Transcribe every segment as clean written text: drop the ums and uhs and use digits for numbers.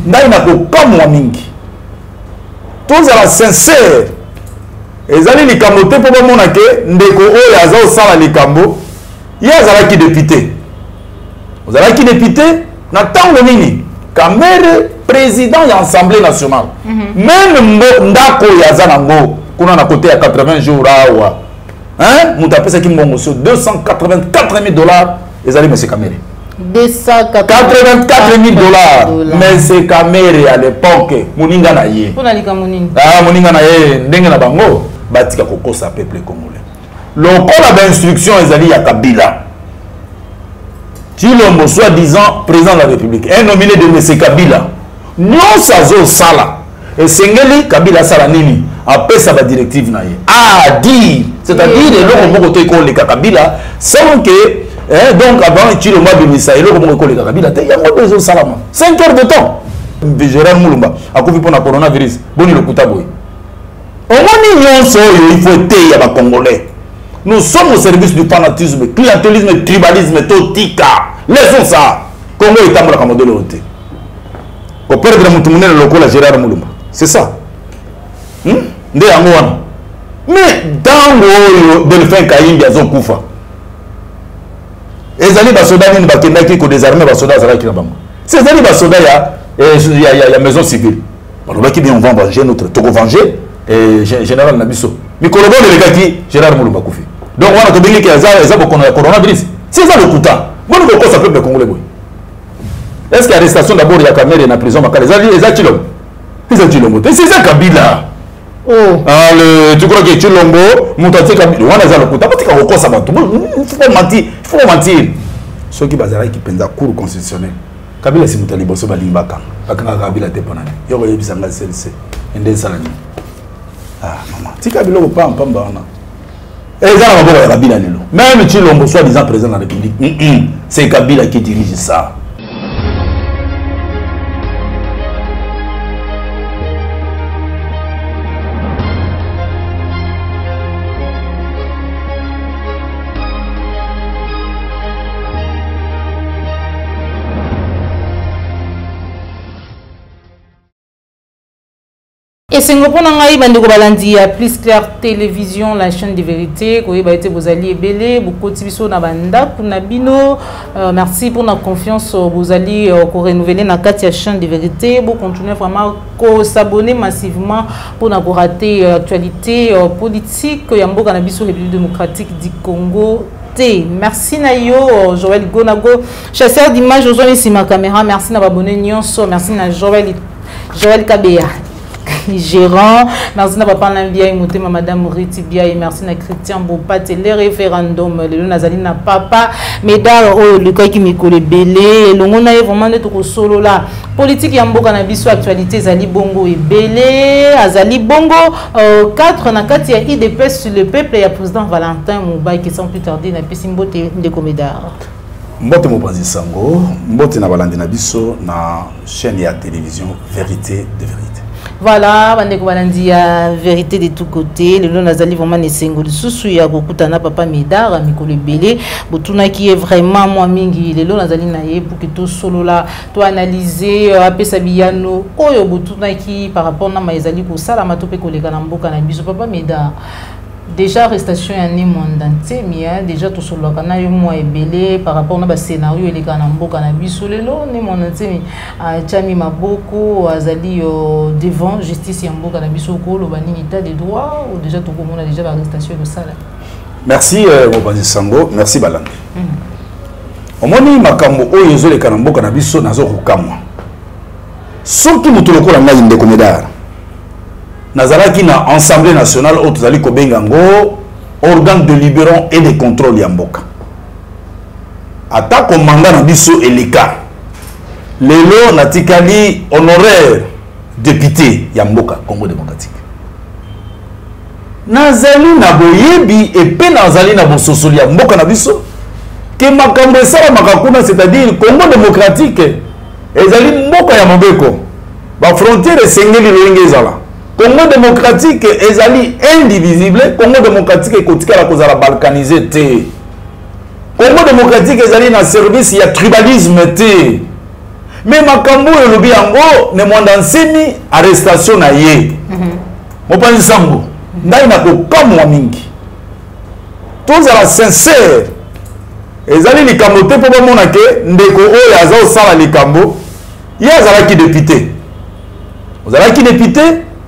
ngai na kokamwa mingi tozala sincère ezali likambo te mpo bomona ke ndeko oyo aza osala likambo ye azalaki député ozalaki député na ntango nini Kamere président ya assemblée nationale même ndako oyo aza nango kuna na kote ya 80 jours awa moto apesaki mbongo so $284,000 ezali monsieur Kamere $284,000 monsieur Kamere à l'époque moninga na ye moninga na ye ndenge na bango batika kokosa peuple congolais lokola ba instruction ezali ya Kabila Tshilombo soi-disant président de la République un nominé de monsieur Kabila nyonso azosala esengeli Kabila sala nini apesa ba directive na ye a dire c'est-à-dire eloko moko to ekoleka Kabila sans que donc avant Tshilombo bimisa eloko moko ekoleka Kabila te yango bezo salama 5 heures de temps Gérard Mulumba akofi pona coronavirus boni lokuta boy omoni nyonso oyo il faut te ya ba congolais. Nous sommes au service du fanatisme, clientélisme, tribalisme, totika. Laissons ça. Congo est à la modèle de au père de la Moutoumouné, le local à Gérard Moulumba. C'est ça. Mais dans le delphin Kaïm, il y a un koufa. Les alliés basoda ni bakenda qui ko désarmer basoda zara qui là-bas. Ces alliés basoda il y a maison civile. Alors qui bien on va venger notre toko venger et général Nabiso. Mais Kolobo le gars qui Gérard Moulumba koufi. Donc on a tout dit qu'il y a ça pour coronavirus. C'est ça le couta. Bon nous quoi ça peuple congolais boy. Est-ce qu'il y a arrestation d'abord il y a caméra dans la prison makala les Tshilombo. Les Tshilombo. C'est ça Kabila. Oh. Ah le tu crois que Tshilombo Moutati Kabila on a ça le couta. Pas que quoi ça va tout. Il faut mentir. Ceux qui bazara qui penza cour constitutionnel. Kabila si Moutali boso balimbaka. Bakanga Kabila te ponane. Yo boye bisanga CLC. Ende salani. Ah maman. Ti Kabila ko pamba wana. Et ça va Kabila lelo. Même Tshilombo soi-disant président de la République. C'est Kabila qui dirige ça. Et c'est un peu de plus clair télévision, la chaîne de vérité. Vous allez belé, beaucoup de na banda pour nabino. Merci pour la confiance. Vous allez renouveler la chaîne de vérité. Vous continuez vraiment à s'abonner massivement pour ne pas rater l'actualité politique. Yambo Canabiso, République démocratique du Congo. Merci Nayo, Joël Gonago, chasseur d'images, aujourd'hui ici ma caméra. Merci na abonné Nyonso, merci na Joël Kabea. Gérant, merci à papa Nambia et madame Riti Bia et merci à Christian Bopat et les référendums, le Nazali na papa, Médard, le cas qui me colle belé, le monde a vraiment d'être solo là. Politique yambo cannabis actualité Zali Bongo et belé, Azali Bongo, 4 na 4 il y a IDPS sur le peuple et il y a président Valentin Moubaï qui sans plus tarder na Pessimbote de Comédard. Mbote Mopanzi Sango, Mbote na Valentin Nabiso na chaîne ya télévision Vérité de Vérité. Voilà, bande ko a vérité de tous côtés. Le nom nazali vraiment ne sengoli susu ya kokutana papa Médard mikolo belé. Botuna qui est vraiment moi mingi. Le nom nazali na ye pour que tout solo là, to analyser apesa biyano oyo botuna qui par rapport na maizali ko sala matope ko leka na mboka na biso papa Médard. Déjà arrestation ya ni monde entier mais déjà tout solo kana yo moi ebelé par rapport na ba scénario eleka na mboka na biso lelo ni monde entier chami maboko azali devant justice ya mboka na biso ko lo bani état de droit ou déjà tout comme on a déjà l'arrestation de ça là. Merci Mopanzi Sango, merci Balande. Omoni makambo oyo ezoleka na mboka na biso nazo kokamwa. Surtout mutuloko la ngai ndeko Médard. Nazaraki na Assemblée nationale Otozali Kobengango, organe délibérant et de contrôle Yamboka. Attaque au mandat na biso eleka. Lelo natikali honoraire député Yamboka Congo démocratique. Nazali na boyebi et pe nazali na bososoli Yamboka na biso ke makambo esala makakuna c'est-à-dire Congo démocratique ezali mboka ya mobeko. Ba frontière esengeli loyenge ezala. Congo démocratique ezali indivisible. Congo démocratique ekotika la kozala balkanisé te. Congo démocratique ezali na service ya tribalisme te. mais makambo elobi yango ne mwanda nsemi arrestation na ye mopanzi sango ngai na kokamwa mingi tozala sincère ezali likambo te mpo bamona ke ndeko oyo aza osala likambo ye azalaki député ozalaki député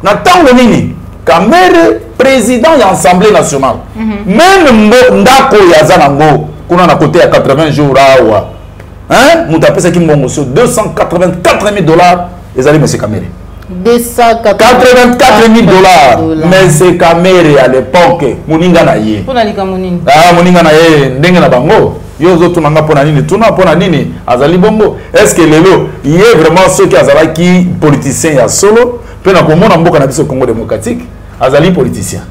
na ntango nini Kamere président ya Assemblée nationale même ndako oyo aza nango kuna na kote ya 80 jours awa mutu apesaki mbongo so $284,000 ezali monsieur Kamere $284,000 monsieur Kamere à l'époque moninga na ye moninga na ye ndenge na bango yo ozotunanga mpona nini tuna mpona nini azali bongo est-ce que lelo ye vraiment soki azalaki politicien ya solo mpe na komona mboka na biso Congo démocratique azali politicien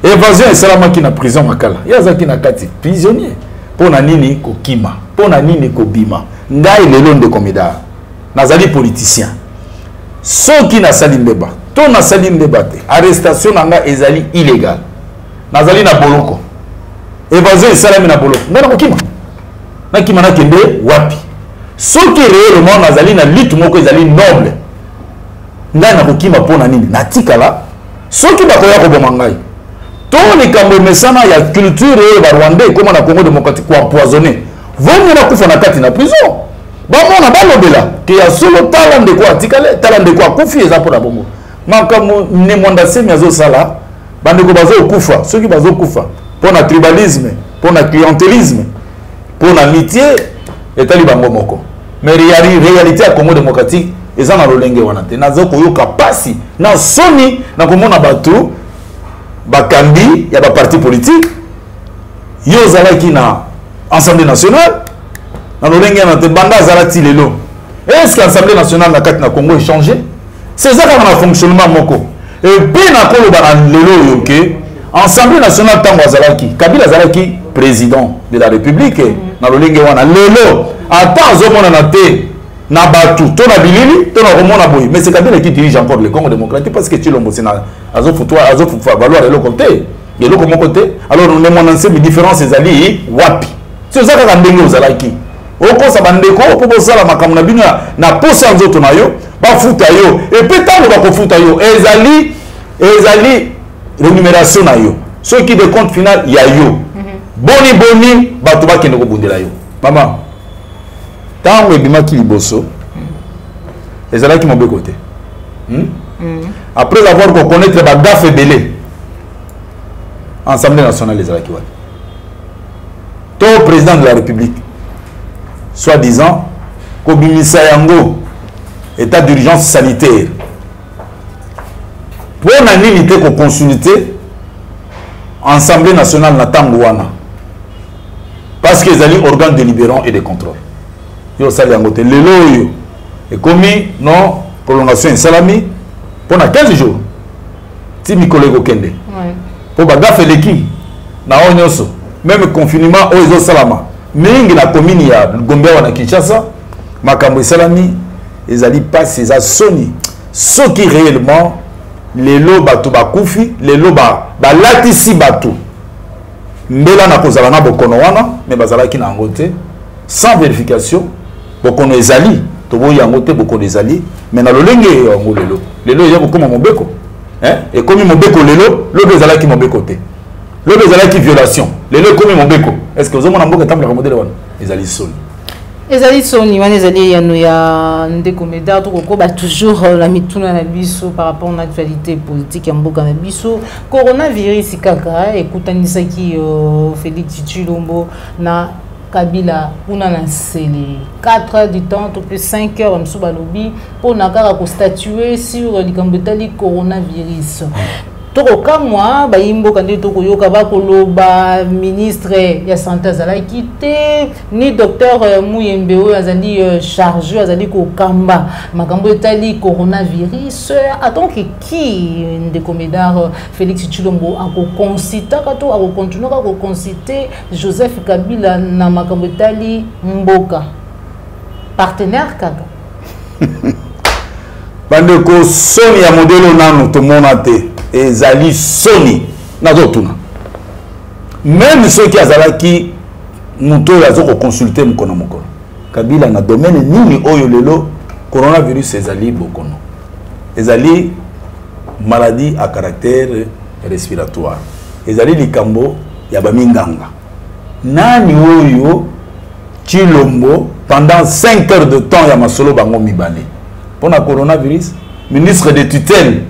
évasion esalamaki na prison makala ye azalaki na kati prisonnier mpona nini kokima mpona nini kobima ngai lelo ndeko Médard nazali politicien soki nasali ndeba to nasali ndeba te arrestation na nga ezali illégal nazali na boloko évasion esalami na boloko ngai nakokima nakima nakende wapi soki réellement nazali na lutte moko ezali noble ngai nakokima mpona nini natikala soki bakoya koboma ngai to likambo emesana ya culture oyo barwandais ekoma na Congo démocratique koempoisonné vongi nakufa na kati na prison bamona balobela ke ya solo tala ndeko atikale tala ndeko akufi eza mpona bongo makambo ne mwanda nsemi azosala bandeko bazokufa soki bazokufa mpona tribalisme mpona clientélisme mpona amitié etali bango moko mais réalité ya Congo démocratique eza na lolenge wana te naza koyoka pasi na soni na komona bato bakambi ya baparti politique yo ozalaki na Assemblée nationale na lolenge wana te banda azalaki lelo est-ce que Assemblée nationale na kati na Congo échangé c'est ça kaka na fonctionnement moko et puis na koloba na lelo oyo ke Assemblée nationale ntango azalaki Kabila azalaki président de la République na lolenge wana lelo ata azomonana te na batu to na bilili to na komona boy mais c'est Kabila qui dirige encore le Congo démocratique parce que Tshilombo c'est na azofufa valoir le côté et le comment côté alors nous demandons ces différences ezali wapi c'est ça kaka ndenge ozalaki okosa bandeko po bosala makambo na bino na posa nzoto na yo bafuta yo et puis tant bakofuta yo ezali rémunération na yo ce qui de compte final ya yo boni bato bakende kobundela yo mama tango ebimaki liboso ezalaki mobeko te après avoir reconnaître bagafe ebele Assemblée nationale ezalaki wapi to président de la République soi-disant kobimisa yango état d'urgence sanitaire pona nini te koconsulter Assemblée nationale na tango wana parce que ezali organe délibérant et de contrôle yo sali yango te lelo oyo ekomi non prolongation esalami mpona 15 jours ti mikolo ekokende mpo bagafe eleki na oyo nyonso même confinement oyo ezosalama mingi na commune ya Gombe wana Kinshasa makambo esalami ezali pasi eza soni soki réellement lelo bato bakufi lelo balatisi bato mbela na kozala na bokono wana mais bazalaki na yango te sans vérification bokono ezali toboyi yango te bokono ezali mais na lolenge yango lelo eya kokoma mobeko ekomi mobeko lelo lobe ezalaki mobeko te lobe ezalaki violation lelo ekomi mobeko est-ce que ozomona mboka etambolaka modele wana ezali soni wana ezali yano ya ndeko Médard tokokoba toujours la mituna na biso par rapport na actualité politique ya mboka na biso coronavirus kaka ekutanisaki Félix Tshilombo na Kabila kuna na sele 4 heures du temps tout plus 5 heures mso balobi pour na kaka ko statuer sur likambo tali coronavirus toko kamwa bayimbo kandi toko yoka bakoloba ministre ya santé azalaki te ni docteur Muyembe oyo azali chargé azali ko kamba makambo etali coronavirus atonki ki ndeko Médard Félix Tshilombo ako consulter kato ako continuer ko consulter Joseph Kabila na makambo etali mboka partenaire kaka bandeko soni ya modelo nanu tomona te ezali soni nazotuna même ceux qui azalaki muto yazo ko consulter mkono Kabila na domaine nini oyo lelo coronavirus ezali bokono. Ezali maladie à caractère respiratoire. Ezali likambo ya baminganga. Nani oyo Chilombo pendant 5 heures de temps ya masolo bango mibale. Pour le coronavirus, ministre de tutelle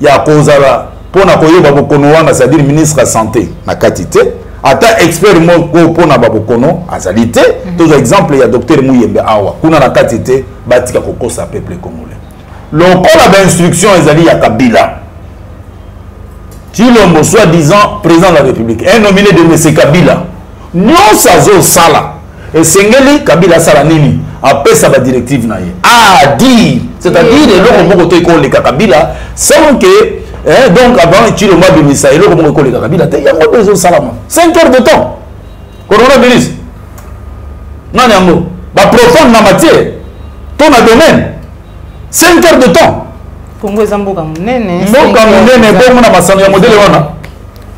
ya kozala pour na koyoba bokono wana, c'est-à-dire ministre de la santé na katité. Ata expert moko pona babokono azalité. Tout exemple ya docteur Muyembe awa kuna na katité batika kokosa peuple congolais. Lokola ba instruction ezali ya Kabila. Chilombo soi-disant président de la République, un nominé de M. Kabila. Non sazo sala. Et sengeli Kabila sala nini après sa directive na ye. Ah dit, c'est-à-dire le moko to ikole Kabila sans que donc avant Chilombo bimisa et le moko ikole Kabila te yango besoin salama. 5 heures de temps. Coronavirus. Non yango. Ba profonde na matière. Ton domaine. 5 heures de temps. Congo zamboka munene. Mboka munene pour na masano ya modèle wana.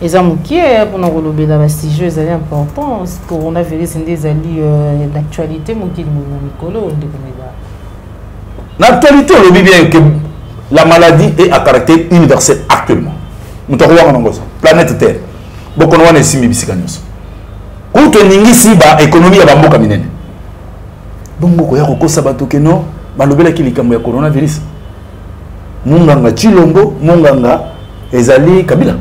Les amoukiers pour nous relever la prestigieuse c'est important. Coronavirus des alliés d'actualité mokili Mikolo de Coméda. L'actualité on le dit bien que la maladie est à caractère universel actuellement. Nous t'avons vu planète Terre. Beaucoup de gens sont ici bisikanyos. Quand on y ici ba économie ya bamboka minene. Donc beaucoup ya ko sabato que non balobela ki likambo ya coronavirus. Munganga Chilombo, munganga ezali Kabila.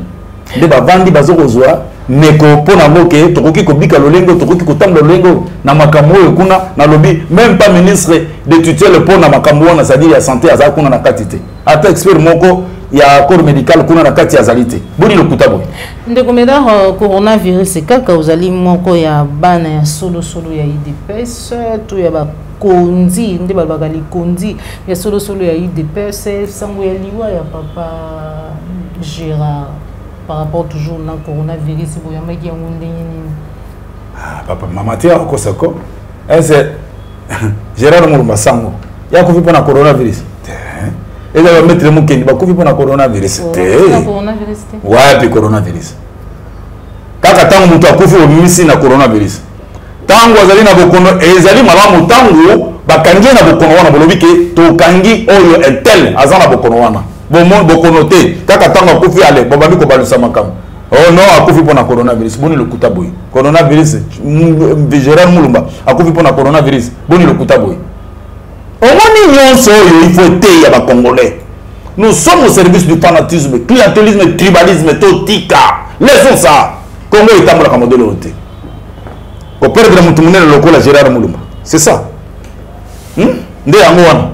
Nde bavandi bazokozwa neko pona moke tokoki kobika lolengo tokoki kotamba lolengo na makambo oyo kuna na lobi même pas ministre de tutelle pona makambo wana c'est-à-dire ya santé azali kuna na katité ata expert moko ya corps médical kuna na kati azalite boni lokuta boy ndeko meda coronavirus kaka uzali moko ya bana ya solo ya IDPS to ya ba konzi nde balbakali konzi ya solo ya IDPS sango ya liwa ya papa Gérard par rapport toujours au coronavirus, papa, maman, tu as quoi ça quoi? C'est Gérard Mourumba Sango. Il y a quoi pour le coronavirus? Et là, on va mettre le mot qui est pour le coronavirus. Ouais, puis coronavirus. Quand on a couvert au ministère du coronavirus, tango azali na bokono ezali malamu tango bakangi na bokono wana bolobi ke to kangi oyo entel azana bokono wana. Bon bokonoté kaka tango akufi ale bobandi ko balusa makam oh non akufi pona coronavirus boni le kutaboy coronavirus Gérard Mulumba akufi pona coronavirus boni le kutaboy omoni nyonso yo il faut te ya ba congolais nous sommes au service du fanatisme clientélisme tribalisme totika laissons ça Congo etambola ka modèle oté ko perdre mutu munene lokola Gérard Mulumba c'est ça nde yango wana.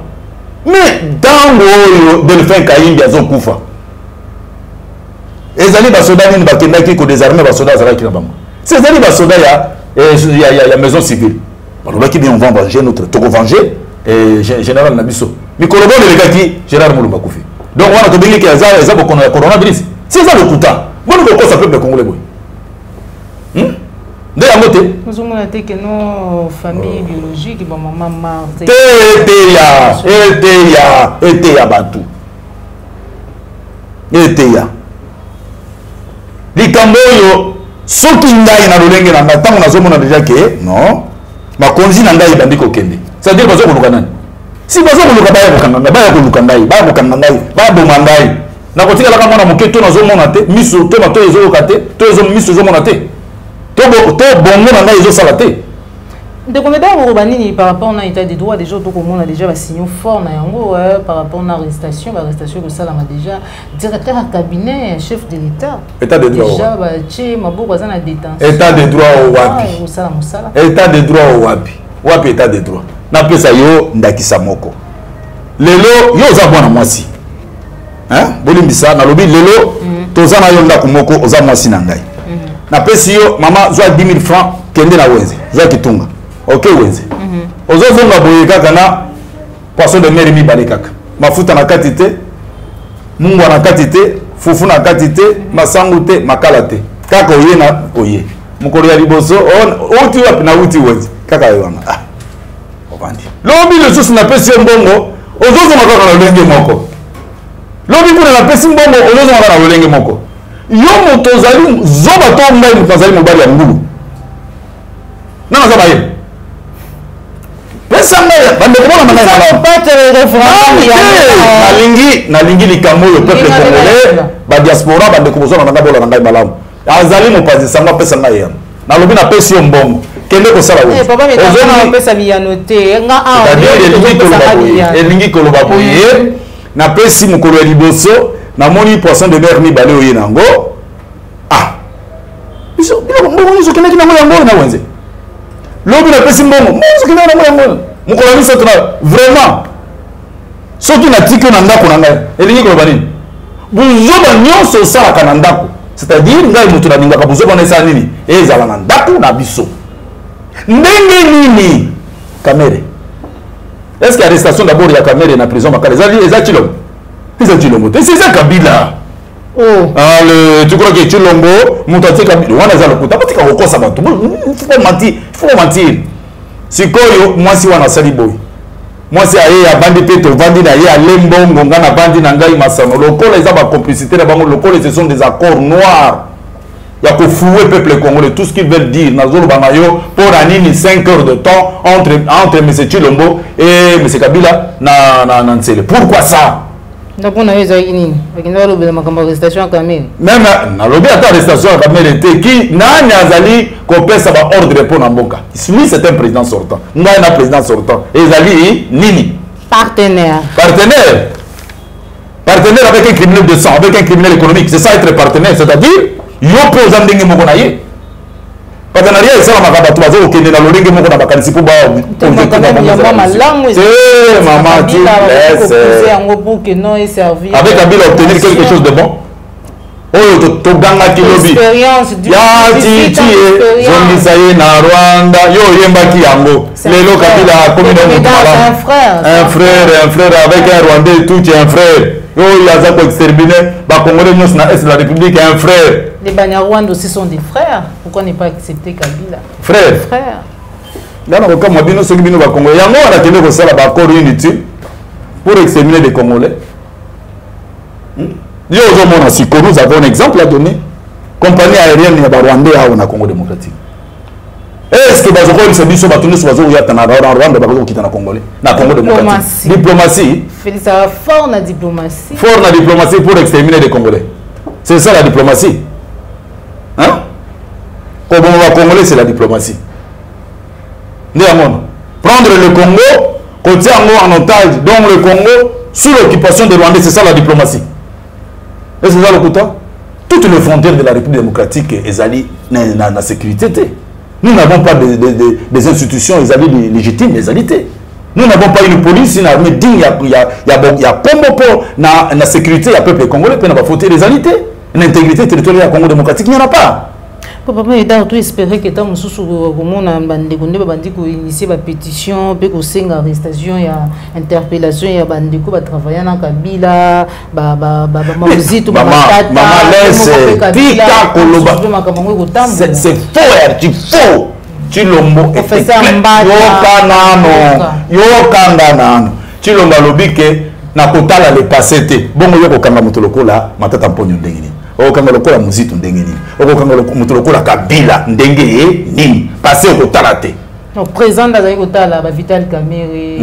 Mais dans le Delphin Kayimbi azo kufa. Ezali ba soda ni bakenda ki ko désarmer ba soda zala ki na bango. C'est ezali ba soda ya maison civile. Baloba ki bien on va venger notre toko venger et général Nabiso. Mikolobo le gaki Gérard Mulumba kufi. Donc wana to bengi ki za bo kono ya coronavirus. C'est ça le kuta. Bon ko ça peuple congolais boy. De la moté. Nous avons noté que nos familles biologiques, bon maman Marthe. Eteya batu. Eteya. Likambo yo soki ngai na lolenge na ntango nazomona déjà que non. Makonzi na ngai bandi ko kende. C'est-à-dire bazo ko lukana. Si bazo ko lukaba ya kokanga, ba ya ko lukanda ngai, ba ko kanga ngai, ba bo mangai. Na kotika la kama na moketo nazomona te, miso to mato ezo okate, to ezo miso zo mona te. To bongo na ngai ezo salate. De combien d'années par rapport à l'état des droits déjà tout comme on a déjà signaux forts na yango par rapport à l'arrestation que ça là déjà directeur à cabinet chef de l'état état de droit déjà ba che maboko za na détention état de droit au wapi état de droit au wapi état de droit na pesa yo ndakisa moko lelo yo za bwana mwasi bolimbisa na lobi lelo toza na yo ndako moko oza mwasi na ngai na pesa yo mama zwa 10 000 francs kende na wenze zwa kitunga ok wenze ozozonga boye kaka na poisson de mer mibale kaka mafuta na kati te mungwa na kati te fufu na kati te masangu te makala te kaka oye na oye mukolo ya liboso uti wapi na uti wenze kaka yo wana obandi lobi le susu na pesi mbongo ozozonga kaka na lolenge moko lobi kuna na pesi mbongo ozozonga kaka na lolenge moko yo moto ozali zoba to ngai moto azali mobali ya ngulu nana za baye nalingi likambo oyo peuple congolais badiaspora bandeko bozwa na ngai bola na ngai malamu azali mopanzi sango apesa ngai yana nalobi napesi yo mbongo kende kosala elingi koloba boye napesi mokolo ya liboso namoni poisson de mer mibale oye nango mbongo nyonso okendaki nango yango oyo na wenze lobi napesi mbongo nyonso okendaki nango yango mokolo ya misato na vraiment soki natiki yo na ndako na ngai elingi koloba nini buzoba nyonso osalaka na ndako c'est-à-dire ngai moto nalingaka buzoba na esala nini ezala na ndako na biso ndenge nini Kamere est-ce que arrestation d'abord ya Kamere na prison makala eza Chilombo c'est ça Kabila tu crois que Chilombo moto atie Kabila wana eza lokuta batika kokosa bato faut mentir sikoyo mwasi wana asali boy mwasi aye abandi pe tovandi na ye alembongo nga na bandi na ngai masano lokola eza bacomplicité na bango lokola ce sont des accords noirs ya kofouer peuple congolais tout ce qu'ils veulent dire nazoloba na yo pour anini 5 heures de temps entre M. Chilombo et M. Kabila na Ntsele. Pourquoi ça? D'accord, na yo nini akenda lobela makambo arrestation ya Kamere même nalobi ata arrestation ya Kamere te ki nani azali kopesa ba ordre pour na mboka lui c'est un président sortant ngai na président sortant ezali nini partenaire avec un criminel de sang avec un criminel économique c'est ça être partenaire c'est-à-dire yo poza ndenge moko na ye partenariat esalamaka bato bazokokende na lolenge moko na bakanisi mpo avec Kabila obtenir quelque chose de bon oyo togangaki lobi ya titi zongisa ye na Rwanda yo oyembaki yango lelo Kabila akomi na moto malamu un frère avec un Rwandais tout un frère oyo aza koexterminer bakongolais nyonso na est de la République un frère. Les Banyarwanda aussi sont des frères. Pourquoi ne pas accepter Kabila? Frère. Là, on a comme Mabino, ceux qui viennent au Congolais. Il y a un qui a fait un accord inutile pour exterminer les Congolais. Nous avons un exemple à donner. Compagnie aérienne de Rwandais au Congo démocratique. Est-ce que vous avez un service sur le Rwanda qui est en Congolais? Na Congo démocratique. Diplomatie. Félix a fort na diplomatie. Fort na diplomatie pour exterminer les Congolais. C'est ça la diplomatie. Hein? Comme on va Congolais, c'est la diplomatie. Prendre le Congo, côté en otage, donc le Congo, sous l'occupation de Rwanda, c'est ça la diplomatie. Et c'est ça le coup. Toutes les frontières de la République démocratique, elles allaient dans la sécurité. Nous n'avons pas des institutions légitimes, les alités. Nous n'avons pas une police, une armée digne, il y a pombo pour la sécurité, il y a peuple congolais, puis on va fauter les alités. L'intégrité territoriale du Congo démocratique, il n'y en a pas. Papa, il y a tout espéré que tant que nous avons initié la pétition, puis qu'on ait une arrestation, il y a interpellation, il y a bandeko va travailler dans Kabila, c'est faux. Chilombo Chilombo lobike na kotala le passé te bongo yoko kanga mutolokola matata mponyo ndenge nini okanga lokola muzitu ndenge nini okanga mutolokola Kabila ndenge nini passé okotala te no présent dans kotala ba Vital Kamere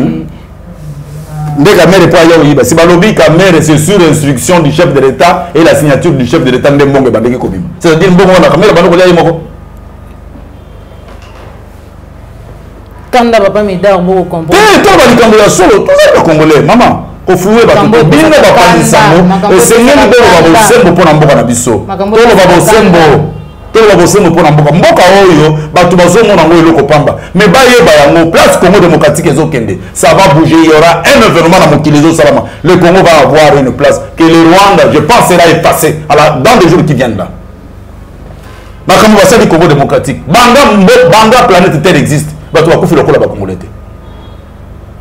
ndé Kamere po ayo yiba si balobi Kamere c'est sur instruction du chef de l'État et la signature du chef de l'État ndembongo bandeki kobima c'est-à-dire mbongo na Kamere bano kolia yimoko Kanda papa Médard moko kombo to ba likambo ya solo to za congolais maman ko fuwe ba to binga ba pandisango esengeli bo ba bosembo pona mboka na biso to ba bosembo pona mboka oyo bato bazomona ngo eloko pamba mais ba yeba yango place Congo démocratique ezokende ça va bouger il y aura un événement na mokili zo salama le Congo va avoir une place que le Rwanda je pense sera effacé dans les jours qui viennent là makambo basali Congo démocratique banga planète Terre existe bato bakufi lokola bakongolais te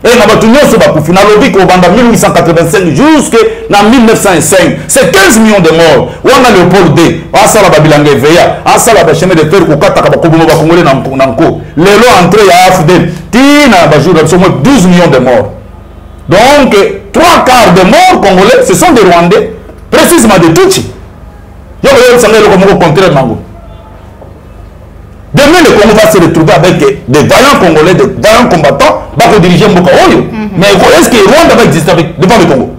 et na bato nyonso bakufi na lobi ko banda 1885 jusque na 1905 c'est 15 millions de morts wana Léopold D asala babilanga veya asala ba chemin de fer ko kataka bakobomo bakongolais na nko lelo entrée ya AFDL tina ba jour so 12 millions de morts donc 3/4 de morts congolais ce sont des Rwandais précisément de Tutsi yo sangelo ko moko contraire mango Demain, le Congo va se retrouver avec des vaillants Congolais, des vaillants combattants, va diriger Mboka Oyo. Mais est-ce que Rwanda va exister devant le Congo?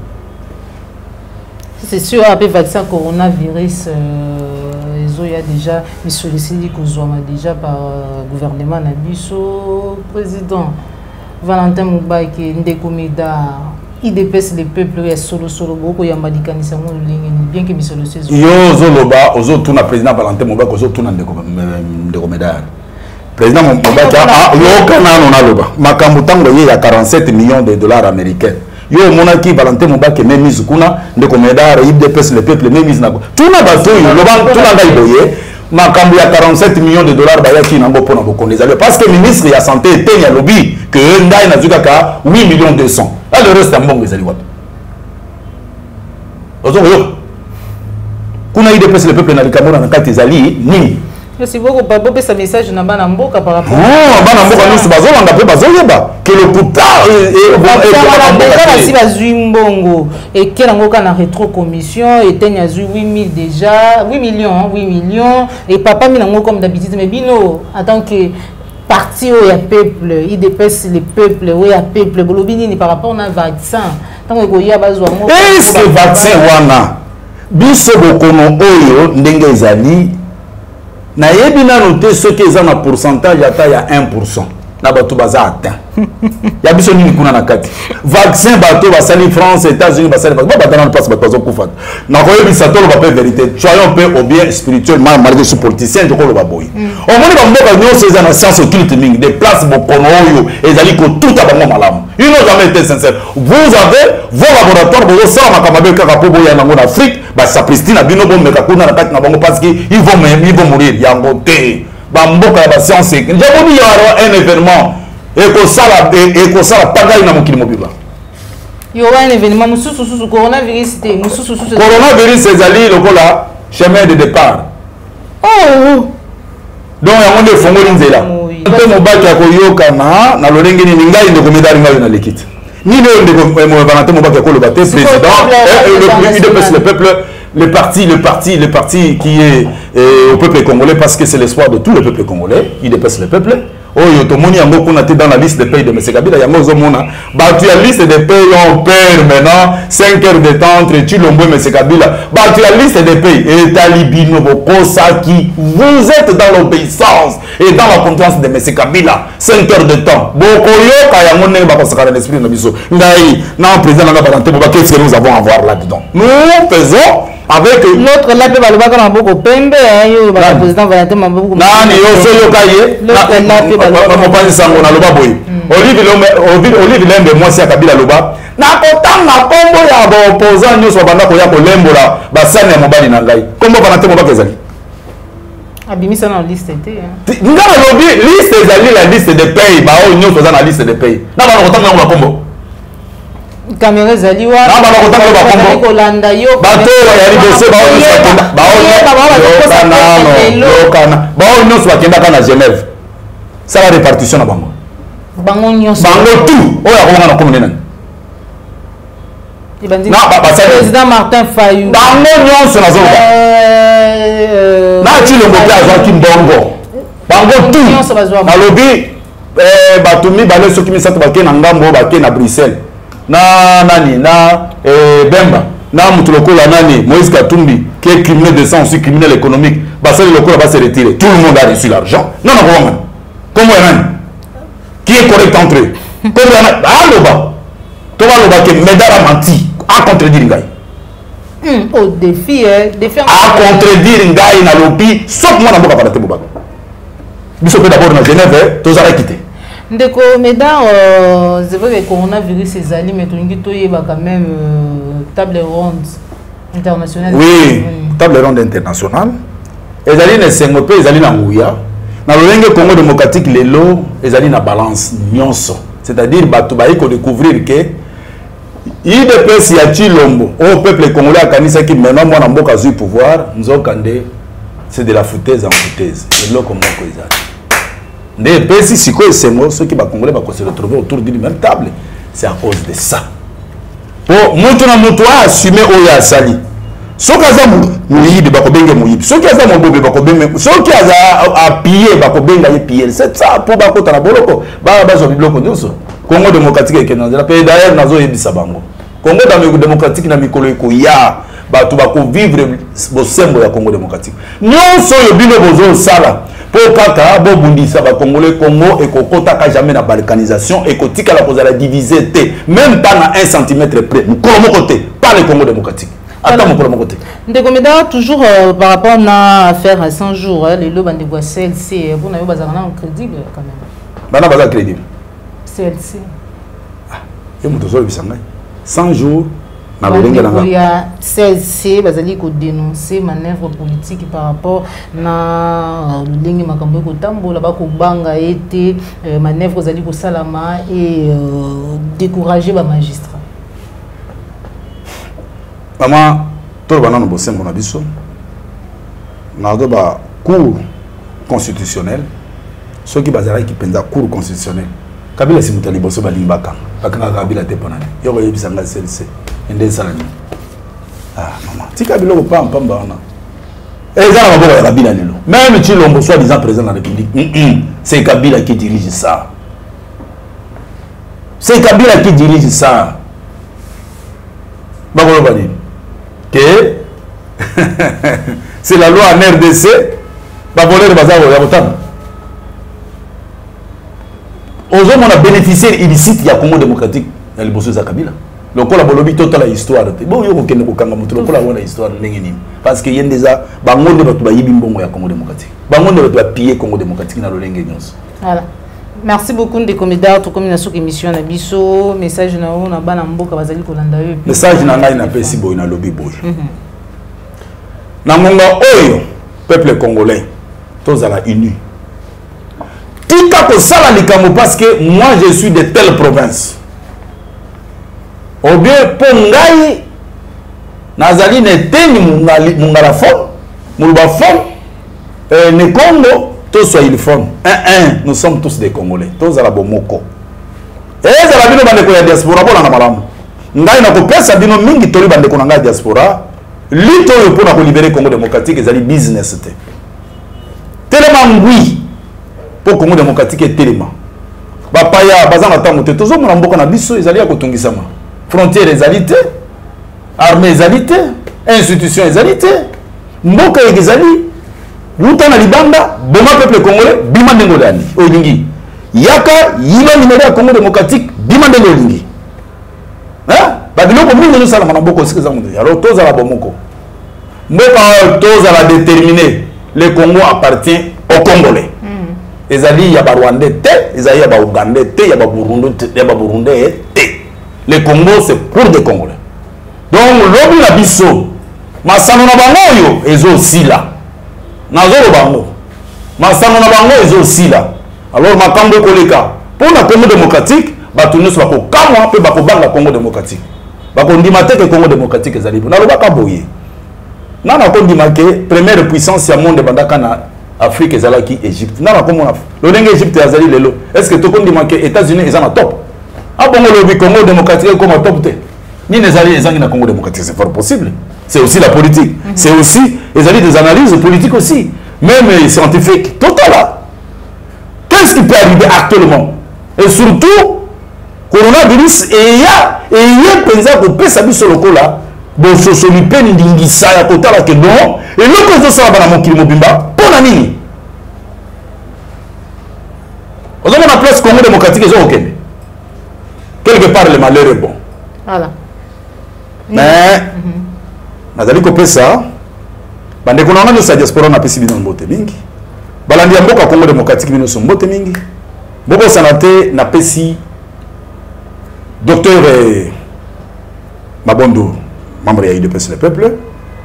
C'est sûr, avec le vaccin coronavirus, il y a déjà, mais sollicité déjà par le gouvernement Nabiso, président Valentin Moubaki, Ndekomeda, il dépasse les peuples, il y a solo beaucoup, il y a Madikanisa, bien que Miss Solocé. Yo, Zoloba, aux autres, le président Valentin Moubaki, aux autres, Ndekomeda. Président Moubaki, on a loba. Makambutango, il y a 47 millions de dollars américains. Yo monaki Valentin Moubaki même mise kuna Ndekomeda, il dépasse les peuples, même mise nako. Tout na bateau, loba, tout na gaïboye. Makambu ya 47 millions de dollars bayaki nango pona bokoneza parce que ministre ya santé était ya lobby que ndai na zukaka 8 millions 200 là le reste mbongo ezali wapi ozo yo kuna ide pesa le peuple na likamona na kati ezali nini. Merci beaucoup Papa pesa message na bana mboka par rapport bana mboka nyonso bazolanga pe bazoyeba que le coût si bazui mbongo et quel angoka na rétro commission et tenya zui 8000 déjà 8 millions et papa minango comme d'habitude mais bino en tant que parti où il y a peuple il dépasse les peuples où il y a peuple bolobini par rapport à un vaccin tant que il y a besoin est-ce que vaccin wana biso bokono oyo ndenge ezali na yebi na noté ce qui est en pourcentage ata ya 1%. Na bato baza atteint. Ya biso nini kuna na kati. Vaccin bato basali France, États-Unis basali ba batana na place bato kufat. Na koyebi satolo ba pe vérité. Soyons peu au bien spirituellement malgré ce politicien de ko ba boy. O moni ba mboka nyo seza na science occulte mingi des places bokono oyo ezali ko tout abango malamu. Ils n'ont jamais été sincères. Vous avez vos laboratoires bo ça makamabe kaka po boya nango na Afrique, ba sapristi na bino bo meka kuna na kati na bango parce que ils vont mourir yango te. Bamboka ya science j'ai voulu y avoir un événement et que ça pagaille na mokili mobile. Il y aura un événement mususu coronavirus te mususu coronavirus ezali lokola chemin de départ. Oh donc yango nde fongoli nzela mpe mobaki akoyoka na lolenge nini ngai Ndekomeda ngai na lekiti nini oyo Valentin Moubaki akoloba te président il dépasse le peuple. Le parti qui est au peuple congolais parce que c'est l'espoir de tout le peuple congolais, il dépasse le peuple. Oh, Yotomoni Yango qu'on a été dans la liste des pays de M. Kabila, Yango Zomona, battu la liste des pays, on perd maintenant 5 heures de temps entre Chilombo et M. Kabila, battu la liste des pays, et Talibino, Kosaki, vous êtes dans l'obéissance et dans la confiance de M. Kabila, 5 heures de temps. Bokoyo, Kayango ne va pas se faire l'esprit de Nabiso. Ndaï, non, président Valentin Moubaki, qu'est-ce que nous avons à voir là-dedans? Nous faisons avec l'autre là peut balobaka na boko pembe yo ba président Valentin Maboko nani yo so yo kaye l'autre là peut balobaka mo sango na loba boy Olive Lembe moi si Kabila loba na kotanga kombo ya ba opposant nyoso banda ko ya ko lembola basane ya mobali na ngai kombo Valentin Maboko ezali abimisa na liste te ngala lobi liste ezali la liste des pays ba o nyoso za na liste des pays na ba kotanga ngwa kombo caméra zali wa na ba kotanga ba kombo ko landa yo bato ya libese ba o nyoso bakenda kana Genève ça la répartition na bango nyonso bango tout oya ko ngana kombo nena président Martin Fayou bango nyonso na zoba na Chilombo pe azwaki mbongo bango tout na lobi bato mibale soki misato bake na ngambo bake na Bruxelles na nani na Bemba na mutu lokola nani Moïse Katumbi qui est criminel de sang aussi criminel économique basali lokola va se retirer tout le monde a reçu l'argent non comment qui est correct entre eux comment aloba to aloba que Médard a menti à contredire ngai au défi à contredire ngai na lobi sauf moi na boka Valentin Moubaki biso pe d'abord na Genève tous arrêté quitter ndeko Médard c'est vrai que coronavirus ezali mais tolingi toyeba quand même table ronde internationale oui table ronde internationale ezali na sengo pe ezali na nguya na lolenge Congo démocratique lelo ezali na balance nyonso c'est-à-dire bato ba ko découvrir que IDPS ya Chilombo au peuple congolais akanisa ki maintenant moi na mboka zui pouvoir nzokande c'est de la foutaise en foutaise lelo comment ko ezali ndé pesi siko esengo ceux qui ba congolais ba ko se retrouver autour d'une même table c'est à cause de ça pour mutu na mutu a assumer oya sali soki aza moyibi bakobenga moyibi soki aza mobobe bakobenga soki aza appuye bakobenga ye piller c'est ça po bakota na boloko bazwa biloko nyonso Congo démocratique ekende na nzela pe d'ailleurs nazoyebisa bango Congo démocratique na mikolo ekoya bato bakovivre bosembo ya Congo démocratique nyonso oyo bino bozosala po kaka bobundisa bakongolais Congo ekokotaka jamais na balkanisation ekotikala kozala divisé te même pas na 1 cm près mokolo moko te pas le Congo démocratique. Attends, mon côté. Toujours par rapport à affaire à 100 jours, les lots de voix CLC, vous n'avez pas un crédible quand même. Pas crédible. CLC. Ah, il y a 100 jours. Il y a CLC, il faut dénoncer manœuvre politique par rapport à l'Ingue Makambo Kotambo, là-bas, Kobanga été manœuvre Zali Salama et décourager les magistrats. Maman, tout le monde a bossé mon abisso. Nous avons un cours constitutionnel. Ceux qui basent qui pendant cours constitutionnel. Kabila si mutali bosso balimbaka. Bakanga Kabila te ponane. Yoko yebisanga CLC. Ende salani. Ah maman, ti Kabila ko pa mpamba wana. Ezala maboko ya Kabila lelo. Même Chilombo soi-disant président de la République. C'est Kabila qui dirige ça. C'est Kabila qui dirige ça. Bakolo bani. Que c'est la loi en RDC, va voler le bazar au Yabotan. Aujourd'hui, on a bénéficié illicite du Congo démocratique dans le Bosso Zakabila. Le Kola Bolobi, toute la histoire. Bon, il y a aucun Kanga Moutro, la histoire de l'Engeni. Parce qu'il y a déjà, Bangon de votre Bayibimbo à Congo démocratique. Bangon de votre piller Congo démocratique dans le Lengenios. Voilà. Merci beaucoup de comédiens, tout comme une émission na biso, message na on a banambo kabazali kolanda yo. Message na ngai na pesi boy na lobby boy. Na monga oyo peuple congolais tous à la uni. Tika ko sala likambo parce que moi je suis de telle province. Ou bien pour ngai nazali neteni mungala fond, muluba fond ne Congo tous soit il font. Nous sommes tous des Congolais. Tous à la bomoko. Et ça la bino bande ko ya diaspora bona na malamu. Ngai na ko pesa bino mingi tori bande ko na diaspora. Lito yo pour na libérer Congo démocratique ezali business te. Tellement oui pour Congo démocratique et tellement. Ba paya bazana tamu te tozo mona mboka na biso ezali ya kotungisama. Frontières ezali te. Armée ezali te. Institutions ezali te. Mboka ezali Wuta na libanda, boma peuple congolais, bima ndengo dani, olingi. Yaka, yima numéro ya Congo démocratique, bima ndengo olingi. Hein? Babilo ko mingi nous sala manaboko sikeza mundu. Alors tous à la bomoko. Mboka tous à la déterminer, le Congo appartient aux Congolais. Ezali ya ba Rwandais te, ezali ya ba Ougandais te, ya ba Burundi te, ya ba Burundais te. Le Congo c'est pour des Congolais. Donc lobi la biso, masano na bango yo ezo sila. Nazoro bango masano na bango ezo sila alors makambo koleka pour la Congo démocratique batuno so bako kamwa pe bako banga Congo démocratique bako ndima te que Congo démocratique ezali na lobaka boye nana ko ndima ke première puissance ya monde bandaka na Afrique ezalaki Égypte nana ko mona lo ndenge Égypte ezali lelo est-ce que to ko ndima ke États-Unis ezana top abongo lobi Congo démocratique comme top te ni nezali ezangi na Congo démocratique c'est fort possible. C'est aussi la politique. C'est aussi, ils ont des analyses politiques aussi. Même scientifiques. Total là. Qu'est-ce qui peut arriver actuellement? Et surtout, coronavirus, et il y a pensé qu'on peut s'habiller sur le coup là. Bon, ce sont les peines d'ingissa, à côté là que non. Et l'autre chose, ça va dans mon kilomobimba. Pour la nuit. Vous avez la place Congo démocratique, ils ont aucun. Quelque part, le malheur est bon. Voilà. Mais, nazali ko pesa bande ko nanga sa diaspora na pesi bino mbote mingi balandi ya mboka Congo démocratique bino so mbote mingi boko sanate na pesi docteur Mabondo membre ya UDPS le peuple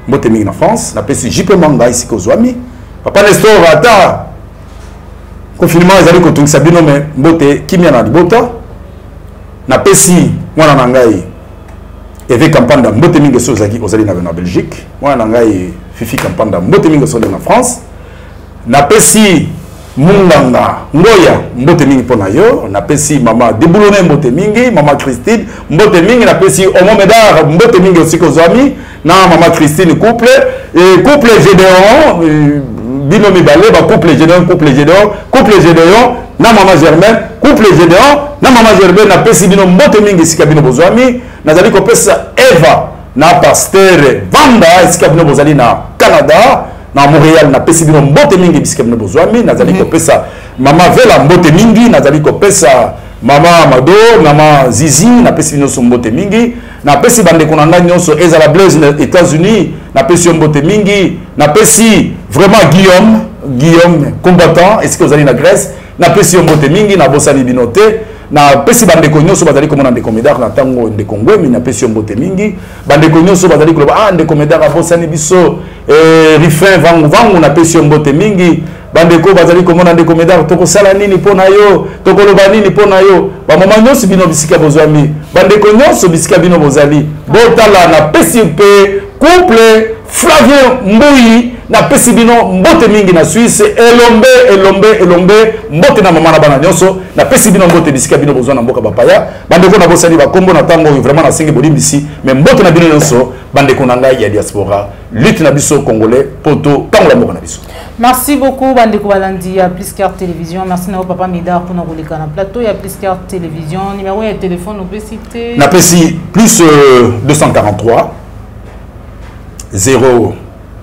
mbote mingi na France na pesi JP Manga ici ko zwami papa Nestor ata confinement ezali ko tungisa bino me mbote kimia na libota na pesi mwana na ngai Eve Kampanda mbote mingi sozaki ozali na Belgique, moi na ngai Fifi Kampanda mbote mingi sozali na France. Na pesi Munganga Ngoya mbote mingi pona yo na pesi mama Deboulone mbote mingi mama Christine mbote mingi na pesi Omo Medar mbote mingi aussi kozami na mama Christine couple et couple Gédéon bino mibale ba couple Gédéon na mama Germaine couple Gédéon na mama Germaine na pesi bino mbote mingi sika bino bozwami nazali ko pesa Eva na pasteur Vanda sika bino bozali na Canada na Montréal na pesi bino mbote mingi bisika bino bozwami nazali ko pesa mama Vela mbote mingi nazali ko pesa mama Mado mama Zizi na pesi bino mbote mingi na pesi bande konanga nyonso ezala Blaise na États-Unis na pesi mbote mingi na pesi vraiment Guillaume combattant est-ce que vous allez na Grèce na pesi mbote mingi na bosani binote na pesi bande ko nyonso bazali ko mona ndeko Medar na tango ndeko Ngwemi na pesi mbote mingi bande ko nyonso bazali ko ndeko Medar abosani biso rifin vangu na pesi mbote mingi bande ko bazali ko mona ndeko Medar toko sala nini pona yo toko loba nini pona yo ba mama nyonso bino bisika bozwami bande ko nyonso bisika bino bozali botala na pesi pe couple Flavien Mbouyi na pesi bino mbote mingi na Suisse elombe mbote na mama na bana nyonso na pesi bino mbote bisika bino bozwa na mboka bapaya bandeko na bosani bakombo na tango vraiment na sengi bolimbisi mais mbote na bino nyonso bandeko na ngai ya diaspora lutte na biso congolais poto tango la mboka na biso. Merci beaucoup bandeko balandi ya Plisker Télévision. Merci na papa Medar pour na koleka na plateau ya Plisker Télévision. Numéro de téléphone obésité na pesi plus 243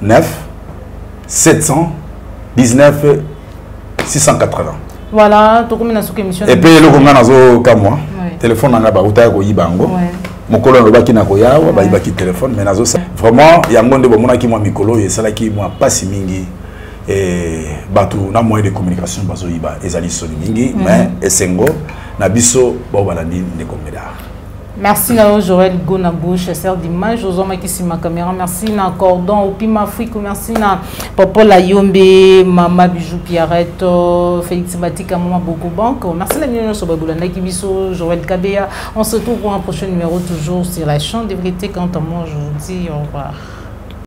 09 719 680. Voilà, tout comme dans émission. Et puis le konga nazo kamwa. Téléphone nanga ba uta ko yibango. Mokolo no baki na koya ba ibaki téléphone mais nazo vraiment yango nde bomona ki mwa mikolo yesala ki mwa pasi mingi et batu na moyen de communication bazo yiba ezali soni mingi mais esengo na biso ba balandi ndeko Medar. Merci à Joël Gonabouche, chef d'image, aux hommes qui sont ma caméra. Merci à Cordon, au Pima Afrique. Merci à Papa Layombe, Mama Bijou Pierrette, Félix Batika, Maman Boko Banque. Merci à l'Union Sobaboulana Kibiso, Joël Kabea. On se retrouve pour un prochain numéro toujours sur la chaîne de vérité. Quant à moi, je vous dis au revoir.